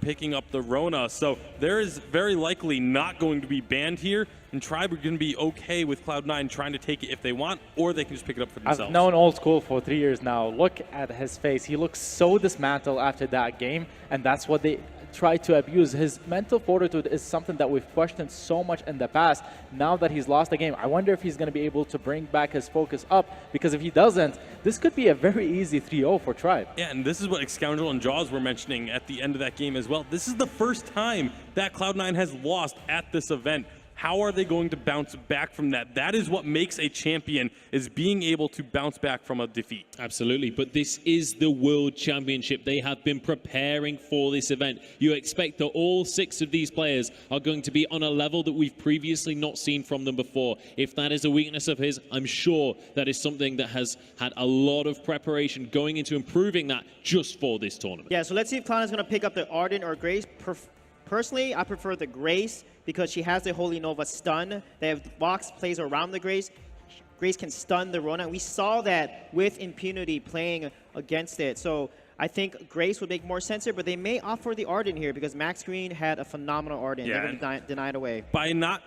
picking up the Rona. So there is very likely not going to be banned here, and Tribe are going to be okay with Cloud9 trying to take it if they want, or they can just pick it up for themselves. I've known Old School for 3 years now. Look at his face. He looks so dismantled after that game, and that's what they try to abuse. His mental fortitude is something that we've questioned so much in the past. Now that he's lost the game, I wonder if he's going to be able to bring back his focus up, because if he doesn't, this could be a very easy 3-0 for Tribe. Yeah, and this is what Scoundrel and Jaws were mentioning at the end of that game as well. This is the first time that Cloud9 has lost at this event. How are they going to bounce back from that? That is what makes a champion, is being able to bounce back from a defeat. Absolutely, but this is the World Championship. They have been preparing for this event. You expect that all 6 of these players are going to be on a level that we've previously not seen from them before. If that is a weakness of his, I'm sure that is something that has had a lot of preparation going into improving that just for this tournament. Yeah, so let's see if Cloud9 is going to pick up the Ardent or Grace. Personally, I prefer the Grace, because she has the Holy Nova stun. They have Vox plays around the Grace. Grace can stun the Rona. We saw that with Impunity playing against it. So I think Grace would make more sense here, but they may opt for the Ardent here because Max Green had a phenomenal Ardent. Yeah, they were denied away.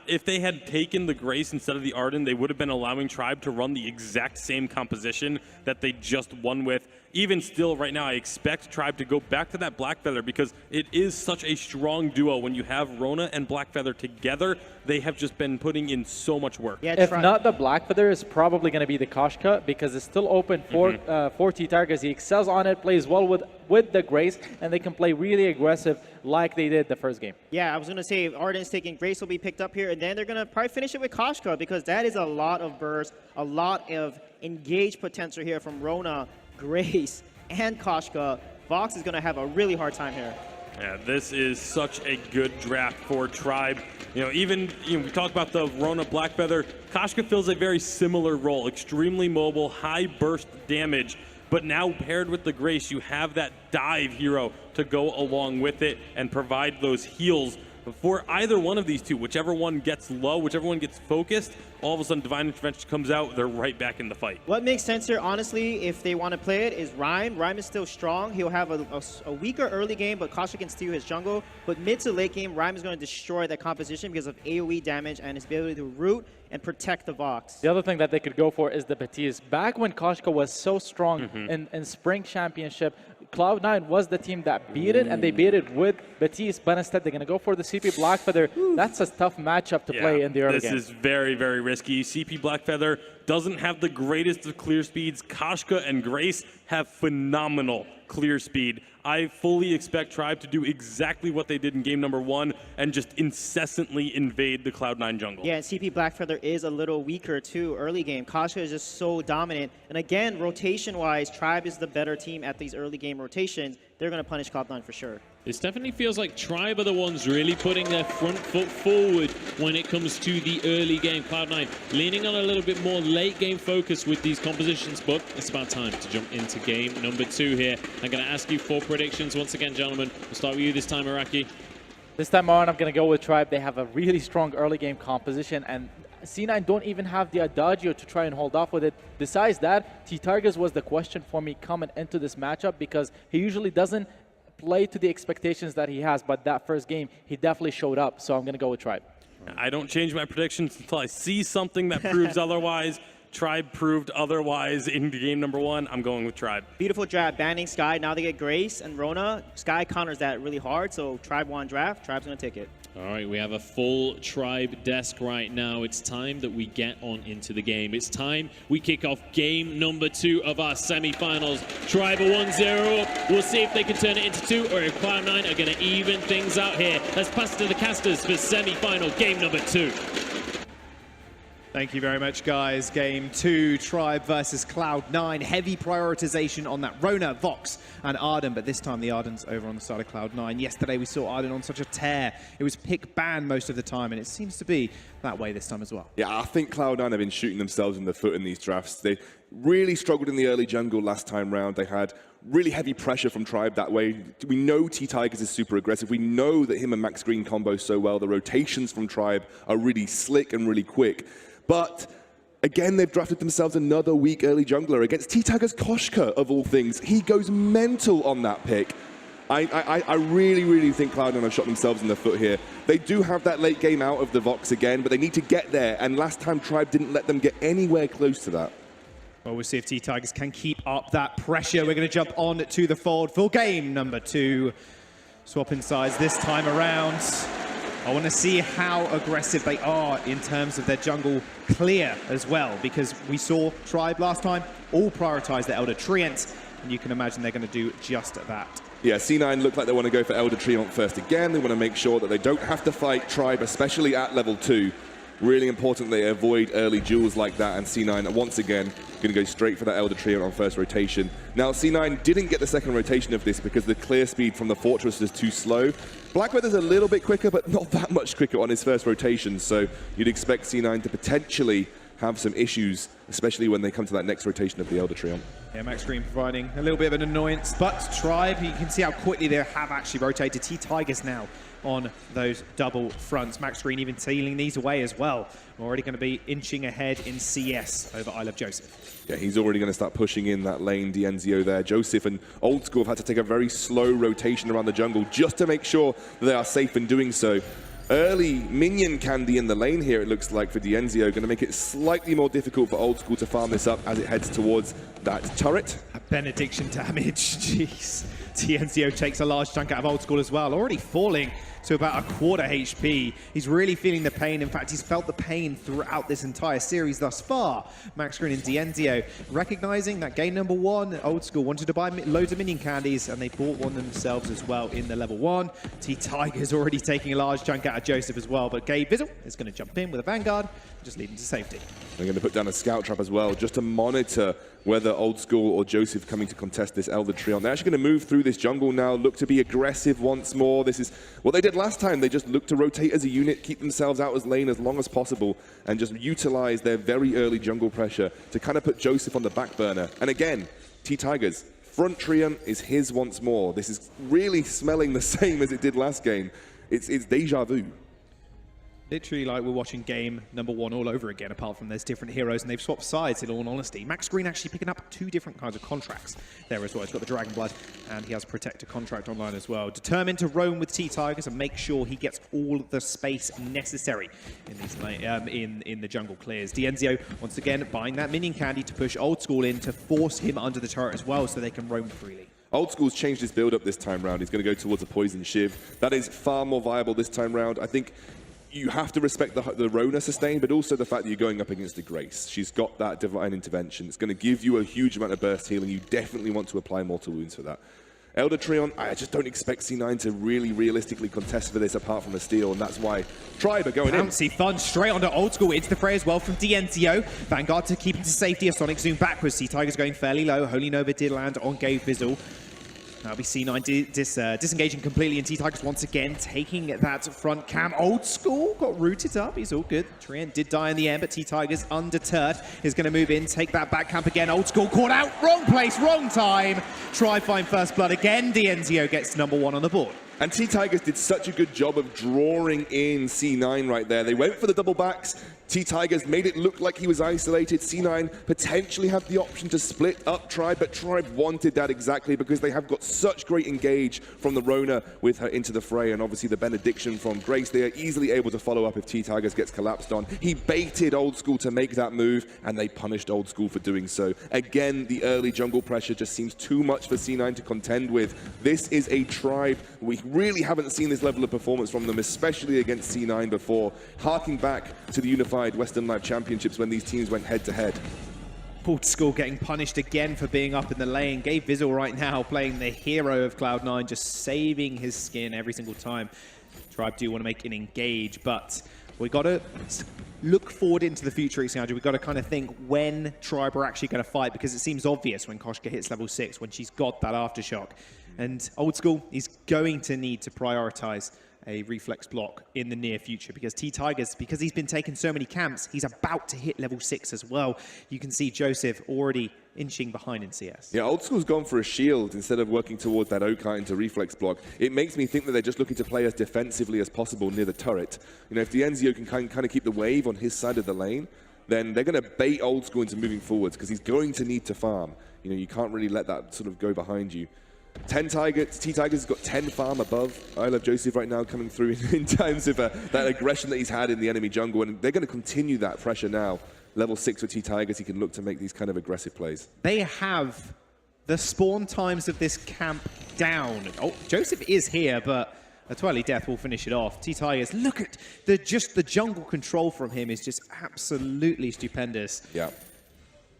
If they had taken the Grace instead of the Ardent, they would have been allowing Tribe to run the exact same composition that they just won with. Even still, right now, I expect Tribe to go back to that Blackfeather, because it is such a strong duo. When you have Rona and Blackfeather together, they have just been putting in so much work. Yeah, if not the Blackfeather, it's probably going to be the Koshka, because it's still open for T-Targets. He excels on it, plays well with the Grace, and they can play really aggressive like they did the first game. Yeah, I was going to say, if Ardent's taking Grace will be picked up here, and then they're going to probably finish it with Koshka, because that is a lot of burst, a lot of engaged potential here from Rona, Grace, and Koshka. Vox is going to have a really hard time here. Yeah, this is such a good draft for Tribe. We talk about the Rona Blackfeather. Koshka fills a very similar role, extremely mobile, high burst damage. But now paired with the Grace, you have that dive hero to go along with it and provide those heals for either one of these two. Whichever one gets low, whichever one gets focused, all of a sudden Divine Intervention comes out, they're right back in the fight. What makes sense here, honestly, if they want to play it, is Rhyme. Rhyme is still strong. He'll have a weaker early game, but Koshka can steal his jungle. But mid to late game, Rhyme is going to destroy that composition because of AoE damage and his ability to root and protect the Vox. The other thing that they could go for is the Batiste. Back when Koshka was so strong in Spring Championship, Cloud9 was the team that beat it, and they beat it with Batiste, but instead they're going to go for the CP Blackfeather. That's a tough matchup to play in the early game. This is very, very risky. CP Blackfeather doesn't have the greatest of clear speeds. Koshka and Grace have phenomenal clear speed. I fully expect Tribe to do exactly what they did in game number 1 and just incessantly invade the Cloud9 jungle. Yeah, and CP Blackfeather is a little weaker too early game. Koshka is just so dominant. And again, rotation-wise, Tribe is the better team at these early game rotations. They're going to punish Cloud9 for sure. This definitely feels like Tribe are the ones really putting their front foot forward when it comes to the early game. Cloud9 leaning on a little bit more late game focus with these compositions, but it's about time to jump into game number 2 here. I'm going to ask you for predictions once again, gentlemen. We'll start with you this time, Iraqi. This time around, I'm going to go with Tribe. They have a really strong early game composition, and C9 don't even have the Adagio to try and hold off with it. Besides that, T-Targets was the question for me coming into this matchup, because he usually doesn't play to the expectations that he has, but that first game, he definitely showed up, so I'm going to go with Tribe. I don't change my predictions until I see something that proves otherwise. Tribe proved otherwise in game number 1. I'm going with Tribe. Beautiful draft, banning Sky. Now they get Grace and Rona. Sky counters that really hard, so Tribe won draft. Tribe's going to take it. All right, we have a full Tribe desk right now. It's time that we get on into the game. It's time we kick off game number 2 of our semifinals. Tribe are 1-0 up. We'll see if they can turn it into 2 or if Cloud9 are going to even things out here. Let's pass to the casters for semifinal game number 2. Thank you very much, guys. Game 2, Tribe versus Cloud9. Heavy prioritization on that Rona, Vox, and Arden, but this time the Arden's over on the side of Cloud9. Yesterday we saw Arden on such a tear. It was pick ban most of the time, and it seems to be that way this time as well. Yeah, I think Cloud9 have been shooting themselves in the foot in these drafts. They really struggled in the early jungle last time round. They had really heavy pressure from Tribe that way. We know T-Tigers is super aggressive. We know that him and Max Green combo so well. The rotations from Tribe are really slick and really quick. But again, they've drafted themselves another weak early jungler against T-Tigers Koshka, of all things. He goes mental on that pick. I really, really think Cloud9 have shot themselves in the foot here. They do have that late game out of the Vox again, but they need to get there. And last time, Tribe didn't let them get anywhere close to that. Well, we'll see if T-Tigers can keep up that pressure. We're going to jump on to the fold for game number 2. Swapping sides this time around. I want to see how aggressive they are in terms of their jungle clear as well, because we saw Tribe last time all prioritize the Elder Treant, and you can imagine they're going to do just that. Yeah, C9 look like they want to go for Elder Treant first again. They want to make sure that they don't have to fight Tribe, especially at level 2. Really important they avoid early duels like that, and C9 once again going to go straight for that Elder Treant on first rotation. Now, C9 didn't get the second rotation of this because the clear speed from the Fortress is too slow. Blackweather's a little bit quicker, but not that much quicker on his first rotation, so you'd expect C9 to potentially have some issues, especially when they come to that next rotation of the Elder Treant. Yeah, Max Green providing a little bit of an annoyance, but Tribe, you can see how quickly they have actually rotated. T-Tigers now on those double fronts. Max Green even sealing these away as well. Already going to be inching ahead in CS over I Love Joseph. Yeah, he's already going to start pushing in that lane, Dienzio there. Joseph and Old School have had to take a very slow rotation around the jungle just to make sure that they are safe in doing so. Early minion candy in the lane here, it looks like, for Dienzio. Going to make it slightly more difficult for Old School to farm this up as it heads towards that turret. A benediction damage, jeez. Dienzio takes a large chunk out of Old School as well, already falling to about a quarter HP. He's really feeling the pain. In fact, he's felt the pain throughout this entire series thus far. Max Green and Dienzio recognizing that game number 1, Old School wanted to buy loads of minion candies, and they bought one themselves as well in the level 1. T-Tiger's already taking a large chunk out of Joseph as well, but Gabe Vizzle is going to jump in with a Vanguard and just lead him to safety. They're going to put down a scout trap as well, just to monitor whether Old School or Joseph coming to contest this Elder Treant. They're actually going to move through this jungle now, look to be aggressive once more. This is what they did last time. They just looked to rotate as a unit, keep themselves out as lane as long as possible, and just utilize their very early jungle pressure to kind of put Joseph on the back burner. And again, T-Tigers, front Treant is his once more. This is really smelling the same as it did last game. It's deja vu. Literally like we're watching game number 1 all over again, apart from there's different heroes and they've swapped sides in all honesty. Max Green actually picking up 2 different kinds of contracts there as well. He's got the Dragon Blood and he has Protector contract online as well. Determined to roam with T-Tigers and make sure he gets all the space necessary in these in the jungle clears. Dienzio once again buying that minion candy to push Old School in to force him under the turret as well so they can roam freely. Old School's changed his build-up this time round. He's going to go towards a Poison Shiv. That is far more viable this time round. I think you have to respect the Rona sustain, but also the fact that you're going up against a Grace. She's got that Divine Intervention. It's going to give you a huge amount of burst healing. You definitely want to apply Mortal Wounds for that. Elder Treant, I just don't expect C9 to really realistically contest for this apart from a steal, and that's why Tribe are going in. Bouncy fun straight onto Old School into the fray as well from Dienzio. Vanguard to keep him to safety. A Sonic Zoom backwards. T-Tigers going fairly low. Holy Nova did land on Gabe Vizzle. Now we see C9 disengaging completely, and T-Tigers once again taking that front cam. Old School got rooted up. He's all good. Treant did die in the end, but T-Tigers undeterred is going to move in, take that back camp again. Old School caught out. Wrong place, wrong time. Try find first blood again. Dienzio gets number 1 on the board. And T-Tigers did such a good job of drawing in C9 right there. They went for the double backs. T-Tigers made it look like he was isolated. C9 potentially had the option to split up Tribe, but Tribe wanted that exactly because they have got such great engage from the Rona with her into the fray, and obviously the benediction from Grace. They are easily able to follow up if T-Tigers gets collapsed on. He baited Old School to make that move, and they punished Old School for doing so. Again, the early jungle pressure just seems too much for C9 to contend with. This is a Tribe. We really haven't seen this level of performance from them, especially against C9 before, harking back to the Unified Western Live Championships when these teams went head-to-head. Old School getting punished again for being up in the lane. Gabe Vizzle right now playing the hero of Cloud9, just saving his skin every single time. Tribe do want to make an engage, but we got to look forward into the future, Xandra. We've got to kind of think when Tribe are actually going to fight, because it seems obvious when Koshka hits level 6, when she's got that aftershock. And Old School is going to need to prioritize a reflex block in the near future, because T-Tigers, because he's been taking so many camps, he's about to hit level 6 as well. You can see Joseph already inching behind in CS. Yeah, Old School's gone for a shield instead of working towards that Okai into reflex block. It makes me think that they're just looking to play as defensively as possible near the turret. You know, if Dienzio can kind of keep the wave on his side of the lane, then they're going to bait Old School into moving forwards, because he's going to need to farm. You know, you can't really let that sort of go behind you. T-Tigers has got 10 farm above I Love Joseph right now coming through in terms of that aggression that he's had in the enemy jungle, and they're going to continue that pressure now. Level 6 for T-Tigers, he can look to make these kind of aggressive plays. They have the spawn times of this camp down. Oh, Joseph is here, but a Twilight Death will finish it off. T-Tigers, look at the jungle control from him is just absolutely stupendous. Yeah.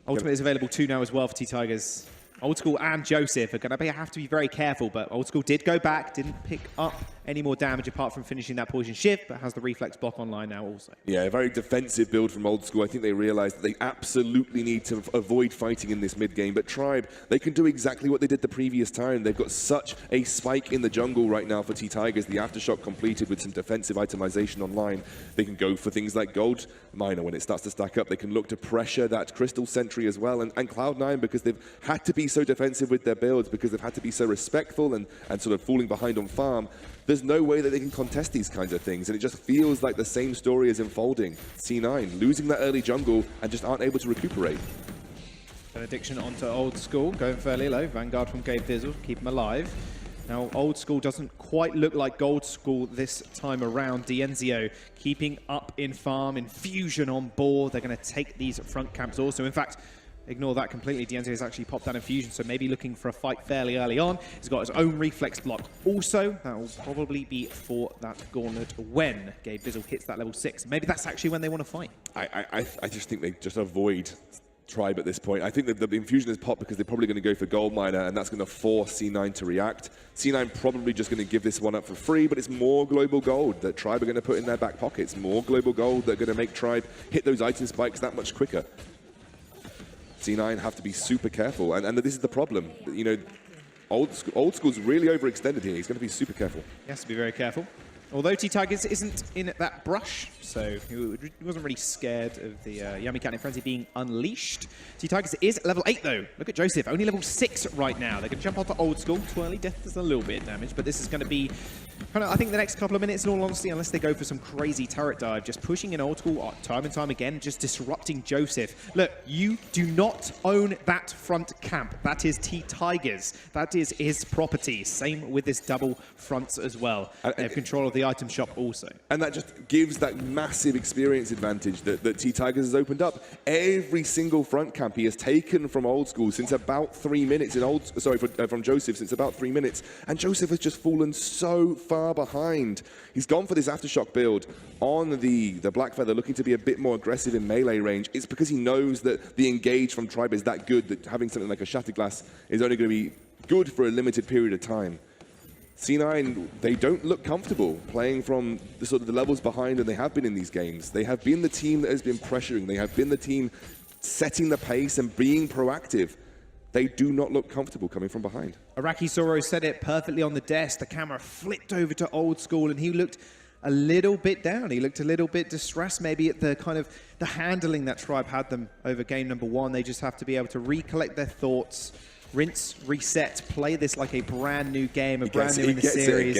Ultimate is available too now as well for T-Tigers. Old School and Joseph are going to have to be very careful, but Old School did go back, didn't pick up any more damage apart from finishing that poison shift, but has the reflex block online now also. Yeah, a very defensive build from Old School. I think they realized that they absolutely need to avoid fighting in this mid game, but Tribe, they can do exactly what they did the previous time. They've got such a spike in the jungle right now for T-Tigers. The Aftershock completed with some defensive itemization online. They can go for things like Gold Miner when it starts to stack up. They can look to pressure that Crystal Sentry as well, and Cloud9, because they've had to be so defensive with their builds, because they've had to be so respectful and sort of falling behind on farm, there's no way that they can contest these kinds of things, and it just feels like the same story is unfolding. C9 losing that early jungle and just aren't able to recuperate. Benediction onto Old School, going fairly low. Vanguard from Gabe Fizzle, keep him alive. Now, Old School doesn't quite look like Gold School this time around. Dienzio keeping up in farm, Infusion on board. They're going to take these front camps also. In fact, ignore that completely. Dienzio has actually popped that Infusion, so maybe looking for a fight fairly early on. He's got his own reflex block also. That will probably be for that Gauntlet when Gabe Fizzle hits that level 6. Maybe that's actually when they want to fight. I just think they just avoid Tribe at this point. I think that the Infusion is popped because they're probably going to go for Gold Miner, and that's going to force C9 to react. C9 probably just going to give this one up for free, but it's more global gold that Tribe are going to put in their back pockets. More global gold that are going to make Tribe hit those item spikes that much quicker. C9 have to be super careful, and this is the problem. You know, Old School's really overextended here. He's going to be super careful. He has to be very careful. Although T-Tigers isn't in that brush, so he wasn't really scared of the Yummy Cat in Frenzy being unleashed. T-Tigers is level 8 though. Look at Joseph, only level 6 right now. They're going to jump onto Old School. Twirly Death does a little bit of damage, but this is going to be kind of, I think, the next couple of minutes, in all honesty, unless they go for some crazy turret dive, just pushing in Old School time and time again, just disrupting Joseph. Look, you do not own that front camp. That is T-Tigers. That is his property. Same with this double fronts as well. They have control of the item shop also. And that just gives that massive experience advantage that T-Tigers has opened up. Every single front camp he has taken from Old School since about 3 minutes from Joseph since about 3 minutes, and Joseph has just fallen so far behind. He's gone for this Aftershock build on the Black Feather, looking to be a bit more aggressive in melee range. It's because he knows that the engage from Tribe is that good that having something like a Shatterglass is only going to be good for a limited period of time. C9, they don't look comfortable playing from the sort of the levels behind, and they have been in these games. They have been the team that has been pressuring. They have been the team setting the pace and being proactive. They do not look comfortable coming from behind. Araki Soro said it perfectly on the desk. The camera flipped over to Old School, and he looked a little bit down. He looked a little bit distressed, maybe at the kind of the handling that Tribe had them over game number 1. They just have to be able to recollect their thoughts, rinse, reset, play this like a brand new game, brand new in the series.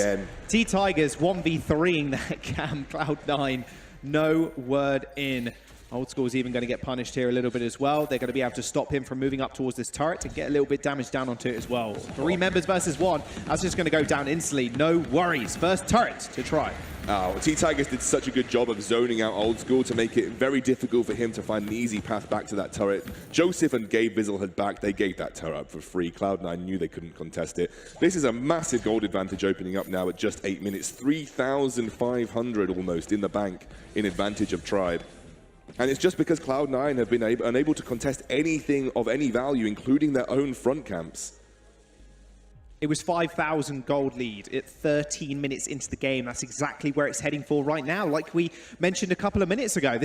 T-Tigers 1v3ing that camp, Cloud9, no word in. Old School is even going to get punished here a little bit as well. They're going to be able to stop him from moving up towards this turret and get a little bit damage down onto it as well. 3 members versus 1. That's just going to go down instantly. No worries. First turret to try. Oh, T-Tigers did such a good job of zoning out Old School to make it very difficult for him to find an easy path back to that turret. Joseph and Gabe Fizzle had back. They gave that turret up for free. Cloud9 knew they couldn't contest it. This is a massive gold advantage opening up now at just 8 minutes. 3,500 almost in the bank in advantage of Tribe. And it's just because Cloud9 have been unable to contest anything of any value, including their own front camps. It was 5,000 gold lead at 13 minutes into the game. That's exactly where it's heading for right now. Like we mentioned a couple of minutes ago,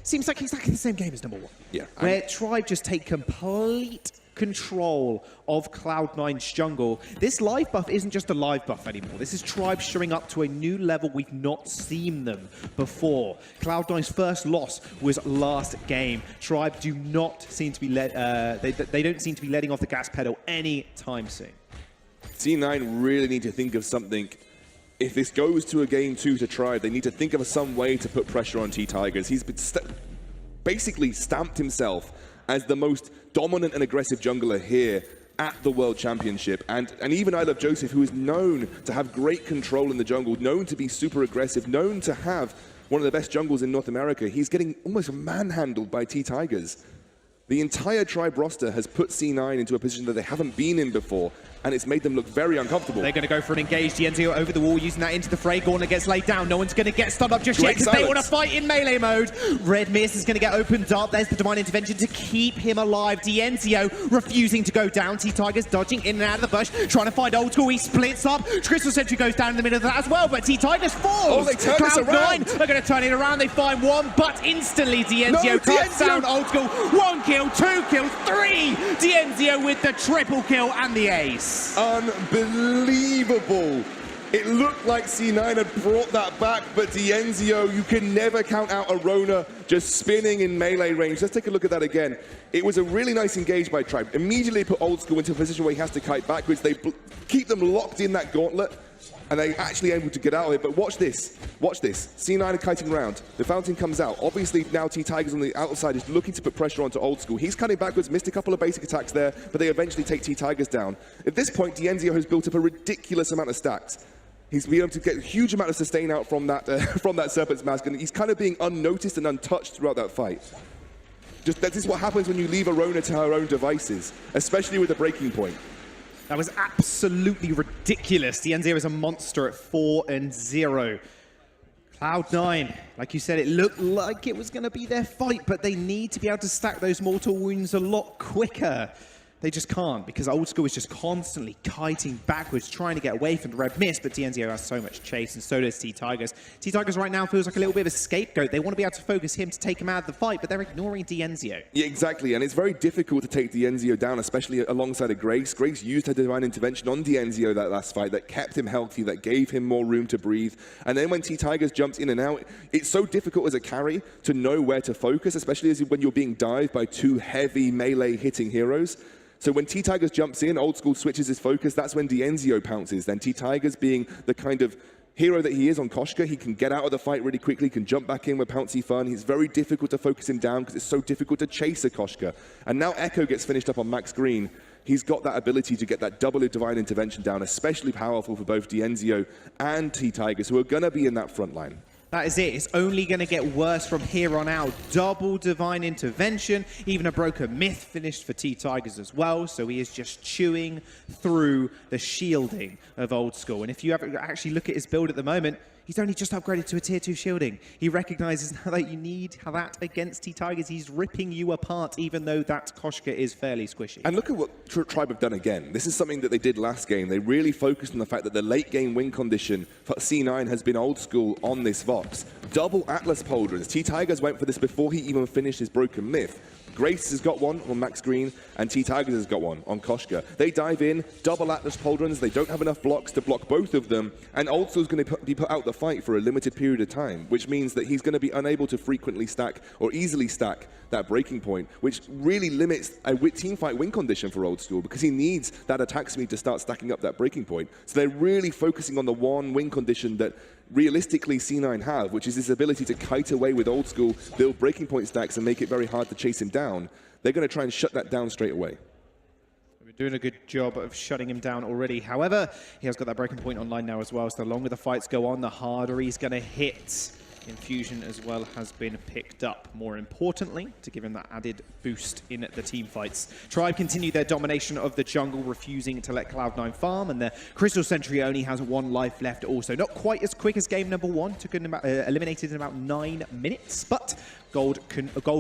seems like exactly the same game as number 1. Yeah. Where Tribe just take complete control of Cloud9's jungle. This live buff isn't just a live buff anymore. This is Tribe showing up to a new level we've not seen them before. Cloud9's first loss was last game. Tribe do not seem to be they don't seem to be letting off the gas pedal anytime soon. C9 really need to think of something. If this goes to a game 2 to Tribe, they need to think of some way to put pressure on T-Tigers. He's been basically stamped himself as the most dominant and aggressive jungler here at the World Championship. And even I Love Joseph, who is known to have great control in the jungle, known to be super aggressive, known to have one of the best jungles in North America, he's getting almost manhandled by T-Tigers. The entire Tribe roster has put C9 into a position that they haven't been in before, and it's made them look very uncomfortable. They're going to go for an engage. Dienzio over the wall, using that into the fray. Gorner gets laid down. No one's going to get stunned up just yet because they want to fight in melee mode. Red Mist is going to get opened up. There's the Divine Intervention to keep him alive. Dienzio refusing to go down. T-Tigers dodging in and out of the bush, trying to find Old School. He splits up. Crystal Sentry goes down in the middle of that as well, but T-Tigers falls. Oh, they turn this around. Cloud9, they're going to turn it around. They find one, but instantly Dienzio cuts down Old School. 1 kill, 2 kills, 3. Dienzio with the triple kill and the ace. Unbelievable. It looked like C9 had brought that back, but Dienzio, you can never count out a Rona just spinning in melee range. Let's take a look at that again. It was a really nice engage by Tribe. Immediately put Old School into a position where he has to kite backwards. They keep them locked in that gauntlet, and they're actually able to get out of it. But watch this. Watch this. C9 are kiting around. The fountain comes out. Obviously, now T-Tigers on the outside is looking to put pressure onto Old School. He's cutting backwards, missed a couple of basic attacks there, but they eventually take T-Tigers down. At this point, Dienzio has built up a ridiculous amount of stacks. He's been able to get a huge amount of sustain out from that Serpent's Mask, and he's kind of being unnoticed and untouched throughout that fight. This is what happens when you leave a Rona to her own devices, especially with a breaking point. That was absolutely ridiculous. Dienzio is a monster at 4-0. Cloud9, like you said, it looked like it was going to be their fight, but they need to be able to stack those mortal wounds a lot quicker. They just can't, because Old School is just constantly kiting backwards, trying to get away from the Red Mist, but Dienzio has so much chase, and so does T-Tigers. T-Tigers right now feels like a little bit of a scapegoat. They want to be able to focus him to take him out of the fight, but they're ignoring Dienzio. Yeah, exactly, and it's very difficult to take Dienzio down, especially alongside of Grace. Grace used her Divine Intervention on Dienzio that last fight, that kept him healthy, that gave him more room to breathe. And then when T-Tigers jumps in and out, it's so difficult as a carry to know where to focus, especially when you're being dived by 2 heavy melee hitting heroes. So when T-Tigers jumps in, Old School switches his focus, that's when Dienzio pounces. Then T-Tigers, being the kind of hero that he is on Koshka, he can get out of the fight really quickly, can jump back in with Pouncy Fun. It's very difficult to focus him down because it's so difficult to chase a Koshka. And now Echo gets finished up on Max Green. He's got that ability to get that double Divine Intervention down, especially powerful for both Dienzio and T-Tigers, who are going to be in that front line. That is it. It's only going to get worse from here on out. Double Divine Intervention. Even a Broken Myth finished for T-Tigers as well. So he is just chewing through the shielding of Old School. And if you actually look at his build at the moment, he's only just upgraded to a tier 2 shielding. He recognizes now that you need that against T-Tigers. He's ripping you apart, even though that Koshka is fairly squishy. And look at what Tribe have done again. This is something that they did last game. They really focused on the fact that the late game win condition for C9 has been Old School on this Vox. Double Atlas Pauldrons. T-Tigers went for this before he even finished his Broken Myth. Grace has got one on Max Green, and T-Tigers has got one on Koshka. They dive in, double Atlas Pauldrons, they don't have enough blocks to block both of them, and also is going to be put out the fight for a limited period of time, which means that he's going to be unable to frequently stack or easily stack that breaking point, which really limits a team fight win condition for Old School, because he needs that attack speed to start stacking up that breaking point. So they're really focusing on the one win condition that realistically C9 have, which is this ability to kite away with Old School, build breaking point stacks and make it very hard to chase him down. They're going to try and shut that down straight away. We're doing a good job of shutting him down already. However, he has got that breaking point online now as well, so the longer the fights go on, the harder he's going to hit. Infusion as well has been picked up, more importantly, to give him that added boost in the team fights. Tribe continue their domination of the jungle, refusing to let Cloud9 farm, and the Crystal Sentry only has 1 life left also. Not quite as quick as game number 1, eliminated in about 9 minutes, but gold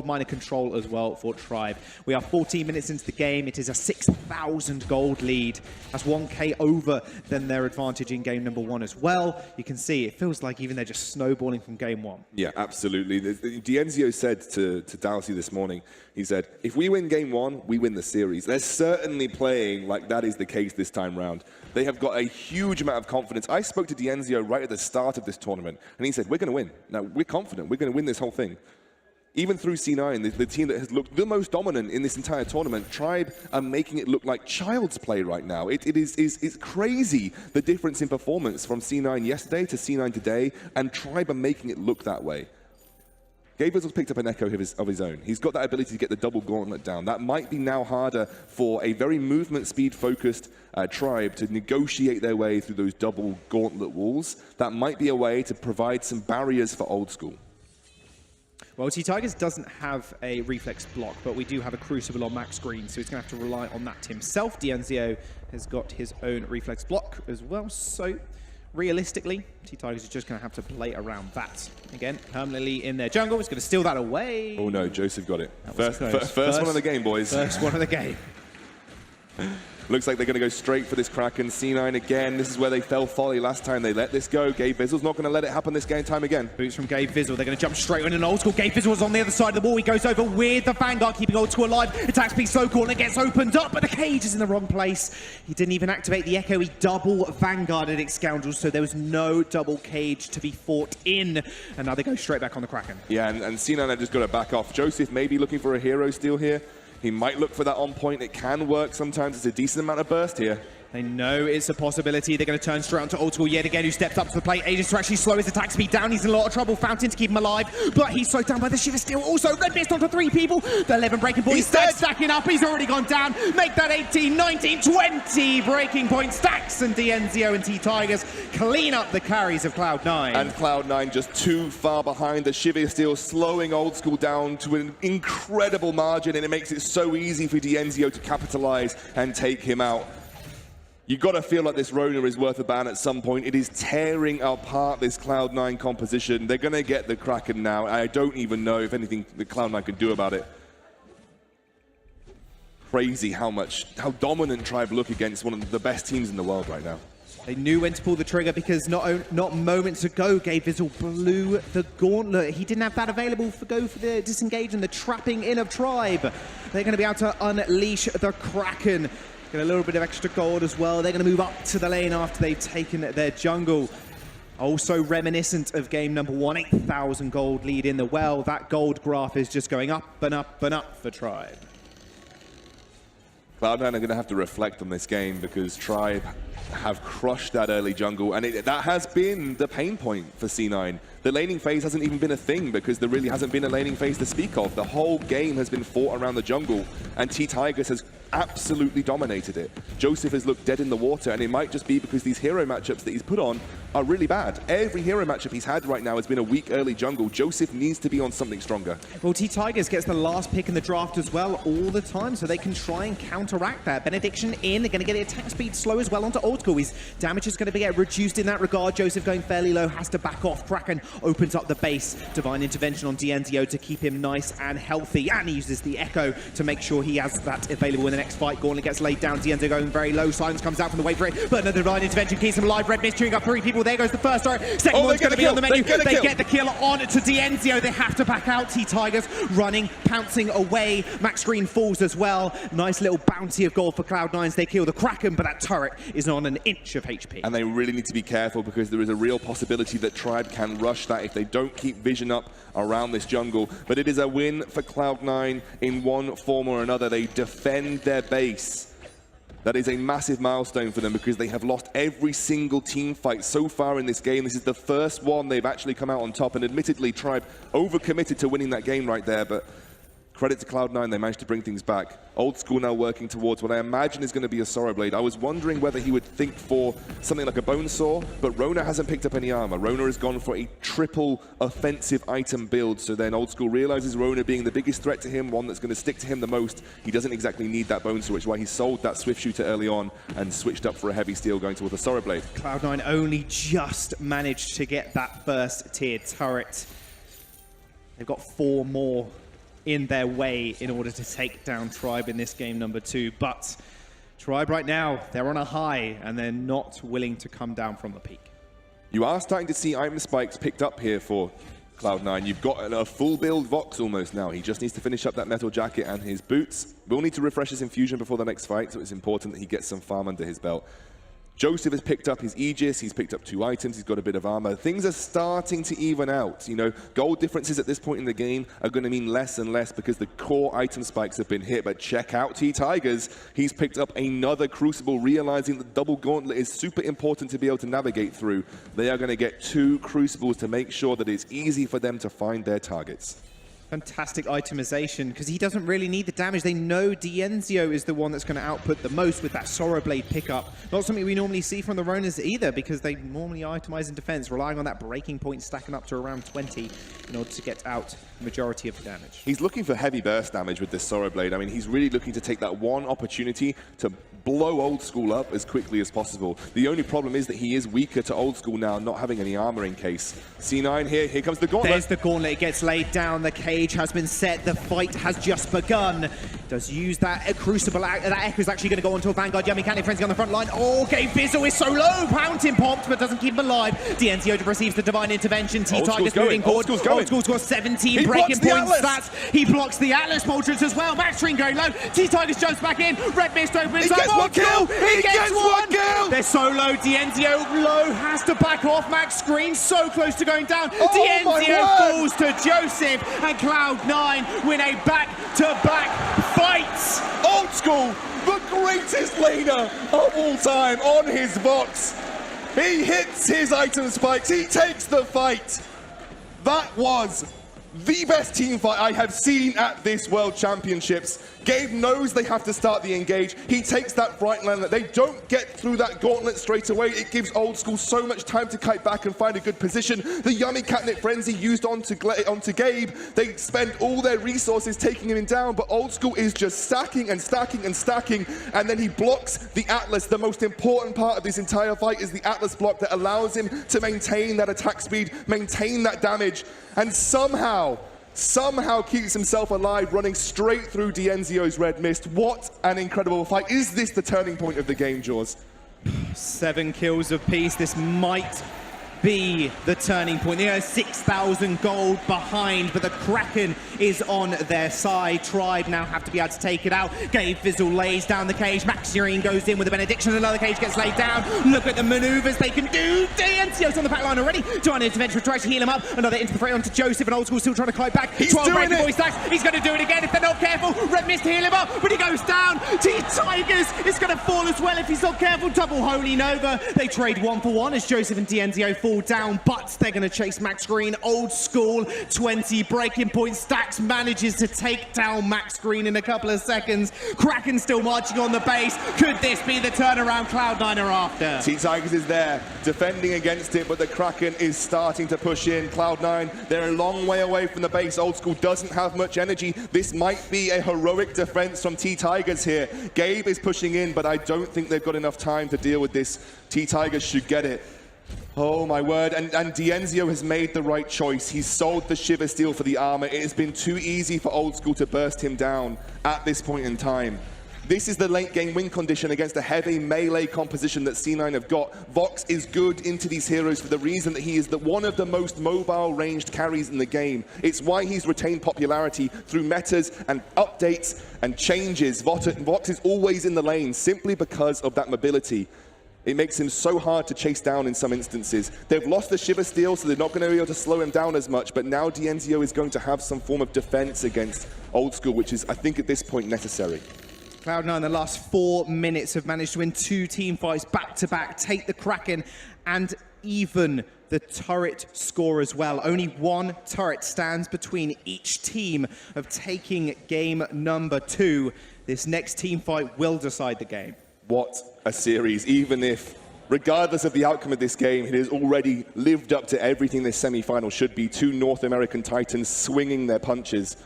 miner control as well for Tribe. We are 14 minutes into the game. It is a 6,000 gold lead. That's 1k over than their advantage in game number 1 as well. You can see it feels like even they're just snowballing from game 1. Yeah, absolutely. Dienzio said to Dalsey this morning, he said, if we win game 1, we win the series. They're certainly playing like that is the case this time round. They have got a huge amount of confidence. I spoke to Dienzio right at the start of this tournament, and he said, we're going to win. Now, we're confident. We're going to win this whole thing. Even through C9, the team that has looked the most dominant in this entire tournament, Tribe are making it look like child's play right now. It's crazy, the difference in performance from C9 yesterday to C9 today, and Tribe are making it look that way. Gabe Vizzle's picked up an echo of his own. He's got that ability to get the double gauntlet down. That might be now harder for a very movement speed focused tribe to negotiate their way through those double gauntlet walls. That might be a way to provide some barriers for Old School. Well, T-Tigers doesn't have a reflex block, but we do have a Crucible on max green, so he's going to have to rely on that himself. Dienzio has got his own reflex block as well, so realistically, T-Tigers are just going to have to play around that. Again, permanently in their jungle. He's going to steal that away. Oh no, Joseph got it. First one of the game, boys. First one of the game. Looks like they're going to go straight for this Kraken. C9 again. This is where they fell folly last time. They let this go. Gabe Vizzle's not going to let it happen this game time again. Boots from Gabe Vizzle. They're going to jump straight on an Old School. Gabe Vizzle is on the other side of the wall. He goes over with the Vanguard, keeping Old School alive. Attacks Speed Slow Corner, gets opened up, but the cage is in the wrong place. He didn't even activate the Echo. He double Vanguarded it, Scoundrels, so there was no double cage to be fought in. And now they go straight back on the Kraken. Yeah, and C9 have just got to back off. Joseph may be looking for a hero steal here. He might look for that on point. It can work sometimes. It's a decent amount of burst here. They know it's a possibility. They're going to turn straight onto Old School yet again, who stepped up to the plate. Aegis to actually slow his attack speed down. He's in a lot of trouble. Fountain to keep him alive, but he's slowed down by the Shiver Steel. Also, Red Mist onto 3 people. The 11 breaking point. He's dead. Stacking up. He's already gone down. Make that 18, 19, 20 breaking point stacks. And Dienzio and T-Tigers clean up the carries of Cloud9. And Cloud9 just too far behind. The Shiver Steel slowing Old School down to an incredible margin, and it makes it so easy for Dienzio to capitalize and take him out. You've got to feel like this Rona is worth a ban at some point. It is tearing apart this Cloud9 composition. They're going to get the Kraken now. I don't even know if anything the Cloud9 can do about it. Crazy how dominant Tribe look against one of the best teams in the world right now. They knew when to pull the trigger because not moments ago, Gabe Vizzle blew the gauntlet. He didn't have that available for the disengage and the trapping in of Tribe. They're going to be able to unleash the Kraken. Get a little bit of extra gold as well. They're going to move up to the lane after they've taken their jungle. Also reminiscent of game number 1, 8,000 gold lead in the well. That gold graph is just going up and up and up for Tribe. Cloud9 are going to have to reflect on this game because Tribe have crushed that early jungle, and that has been the pain point for C9. The laning phase hasn't even been a thing because there really hasn't been a laning phase to speak of. The whole game has been fought around the jungle, and T-Tigers has absolutely dominated it. Joseph has looked dead in the water, and it might just be because these hero matchups that he's put on are really bad. Every hero matchup he's had right now has been a weak early jungle. Joseph needs to be on something stronger. Well, T-Tigers gets the last pick in the draft as well all the time, so they can try and counteract that. Benediction in, they're going to get the attack speed slow as well onto Old School. His damage is going to get reduced in that regard. Joseph going fairly low, has to back off. Kraken opens up the base. Divine Intervention on Dienzio to keep him nice and healthy, and he uses the Echo to make sure he has that available in the next fight. Gauntlet gets laid down. Dienzio going very low. Silence comes out from the way for it, but another Divine Intervention keeps him alive. Red Mist chewing up 3 people. There goes the first arrow. Second one's going to be on the menu. They get the kill on to Dienzio. They have to back out. T-Tigers running, pouncing away. Max Green falls as well. Nice little bounty of gold for Cloud9. They kill the Kraken, but that turret is on an inch of HP. And they really need to be careful because there is a real possibility that Tribe can rush that if they don't keep vision up around this jungle. But it is a win for Cloud9 in one form or another. They defend their base. That is a massive milestone for them because they have lost every single team fight so far in this game. This is the first one they've actually come out on top, and admittedly Tribe overcommitted to winning that game right there, but credit to Cloud9, they managed to bring things back. Old School now working towards what I imagine is going to be a Sorrow Blade. I was wondering whether he would think for something like a Bone Saw, but Rona hasn't picked up any armor. Rona has gone for a triple offensive item build, so then Old School realizes Rona being the biggest threat to him, one that's going to stick to him the most. He doesn't exactly need that Bone Saw, which is why he sold that Swift Shooter early on and switched up for a Heavy Steel going towards the Sorrow Blade. Cloud9 only just managed to get that first tier turret. They've got 4 more in their way in order to take down Tribe in this game number 2. But Tribe right now, they're on a high and they're not willing to come down from the peak. You are starting to see item spikes picked up here for Cloud9. You've got a full build Vox almost now. He just needs to finish up that metal jacket and his boots. We'll need to refresh his infusion before the next fight, so it's important that he gets some farm under his belt. Joseph has picked up his Aegis, he's picked up 2 items, he's got a bit of armor. Things are starting to even out. You know, gold differences at this point in the game are going to mean less and less because the core item spikes have been hit. But check out T-Tigers. He's picked up another Crucible, realizing that double gauntlet is super important to be able to navigate through. They are going to get 2 Crucibles to make sure that it's easy for them to find their targets. Fantastic itemization, because he doesn't really need the damage. They know Dienzio is the one that's going to output the most with that Sorrow Blade pickup. Not something we normally see from the Ronas either, because they normally itemize in defense, relying on that breaking point stacking up to around 20 in order to get out the majority of the damage. He's looking for heavy burst damage with this Sorrow Blade. I mean, he's really looking to take that one opportunity to blow Old School up as quickly as possible. The only problem is that he is weaker to Old School now, not having any armor in case. C9 here comes the gauntlet. There's the gauntlet, it gets laid down, the cage has been set, the fight has just begun. Does use that Crucible, that Echo is actually going to go onto a Vanguard. Yummy Candy Frenzy on the front line. Oh, Gabe Fizzle is so low, Fountain popped, but doesn't keep him alive. Dienzio receives the Divine Intervention, T-Tigers moving forward. Old School's got 17 breaking point stats. He blocks the Atlas Moltres as well. Max Green going low, T-Tigers jumps back in, Red Mist opens up. He gets one kill! He gets one kill! They're so low, Dienzio low, has to back off. Max Green so close to going down. Oh, Dienzio falls to Joseph, and Cloud9 win a back-to-back fight. Old School, the greatest laner of all time on his Vox. He hits his item spikes, he takes the fight. That was the best team fight I have seen at this World Championships. Gabe knows they have to start the engage. He takes that Bright Land. They don't get through that gauntlet straight away. It gives Old School so much time to kite back and find a good position. The Yummy Catnip Frenzy used onto Gabe. They spend all their resources taking him down, but Old School is just stacking and stacking and stacking, and then he blocks the Atlas. The most important part of this entire fight is the Atlas block that allows him to maintain that attack speed, maintain that damage, and somehow keeps himself alive, running straight through Dienzio's Red Mist. What an incredible fight. Is this the turning point of the game, Jaws? 7 kills apiece. This might be the turning point. They are 6,000 gold behind, but the Kraken is on their side. Tribe now have to be able to take it out. Gabe Fizzle lays down the cage. Max Urine goes in with a benediction. Another cage gets laid down. Look at the maneuvers they can do. Diencio's on the back line already. Divine Intervention tries to heal him up. Another into the fray onto Joseph, and Old School still trying to kite back. He's doing it. Stacks. He's going to do it again if they're not careful. Red Mist to heal him up, but he goes down. T-Tigers is going to fall as well if he's not careful. Double Holy Nova. They trade 1 for 1 as Joseph and Dienzio fall down, but they're going to chase Max Green. Old School, 20 breaking point stacks, manages to take down Max Green in a couple of seconds. Kraken still marching on the base. Could this be the turnaround Cloud9 are after? T-Tigers is there, defending against it, but the Kraken is starting to push in. Cloud9, they're a long way away from the base. Old School doesn't have much energy. This might be a heroic defense from T-Tigers here. Gabe is pushing in, but I don't think they've got enough time to deal with this. T-Tigers should get it. Oh my word, and Dienzio has made the right choice. He's sold the Shiver Steel for the armor. It has been too easy for Old School to burst him down at this point in time. This is the late game win condition against a heavy melee composition that C9 have got. Vox is good into these heroes for the reason that he is one of the most mobile ranged carries in the game. It's why he's retained popularity through metas and updates and changes. Vox is always in the lane simply because of that mobility. It makes him so hard to chase down in some instances. They've lost the Shiver Steel, so they're not going to be able to slow him down as much, but now Dienzio is going to have some form of defense against Old School, which is, I think, at this point necessary. Cloud9 in the last 4 minutes have managed to win 2 team fights back-to-back, take the Kraken, and even the turret score as well. Only 1 turret stands between each team of taking game number 2. This next team fight will decide the game. What a series, even if, regardless of the outcome of this game, it has already lived up to everything this semi-final should be. 2 North American Titans swinging their punches.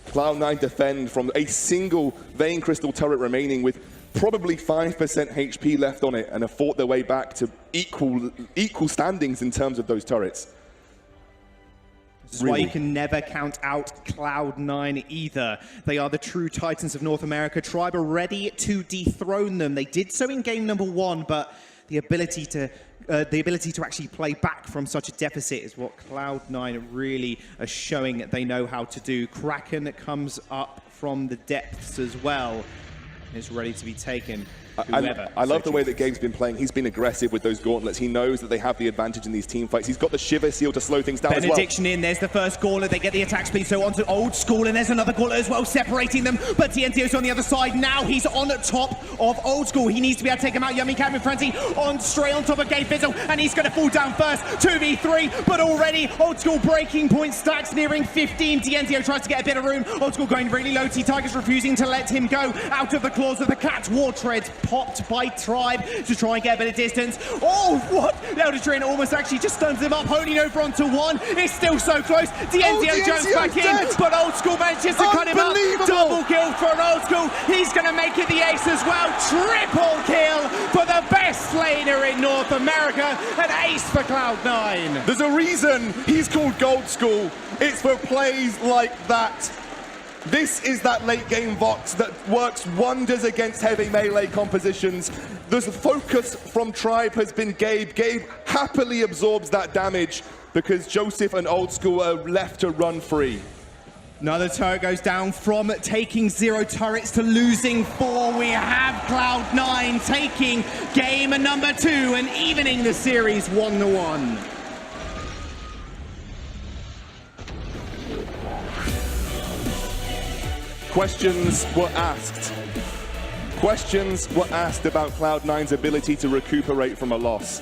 Cloud9 defend from a single Vein Crystal turret remaining with probably 5% HP left on it and have fought their way back to equal standings in terms of those turrets. This is why you can never count out Cloud9 either. They are the true Titans of North America. Tribe are ready to dethrone them. They did so in game number 1, but the ability to actually play back from such a deficit is what Cloud9 really are showing they know how to do. Kraken comes up from the depths as well. Is ready to be taken. whoever. I love the way chooses. that Gabe's been playing. He's been aggressive with those gauntlets. He knows that they have the advantage in these team fights. He's got the Shiver Seal to slow things down as well. Benediction in, there's the first gauntlet, they get the attack speed, so onto Old School, and there's another gauntlet as well, separating them, but TNTO's on the other side, now he's on top of Old School, he needs to be able to take him out, Yummy Captain Frenzy straight on top of Gabe Fizzle, and he's going to fall down first, 2v3, but already Old School breaking point stacks nearing 15, TNTO tries to get a bit of room, Old School going really low, T-Tiger's refusing to let him go, out of the claws of the cat, War Treads popped by Tribe to try and get a bit of distance. Oh, what? The Elder Train almost actually just stuns him up. Holding over onto one. It's still so close. DNZO jumps back in, but Old School manages to cut him up. Double kill for Old School. He's going to make it the ace as well. Triple kill for the best laner in North America. An ace for Cloud9. There's a reason he's called Gold School. It's for plays like that. This is that late game Vox that works wonders against heavy melee compositions. The focus from Tribe has been Gabe. Gabe happily absorbs that damage because Joseph and Old School are left to run free. Another turret goes down from taking 0 turrets to losing 4. We have Cloud9 taking game number 2 and evening the series 1-1. Questions were asked. Questions were asked about Cloud9's ability to recuperate from a loss.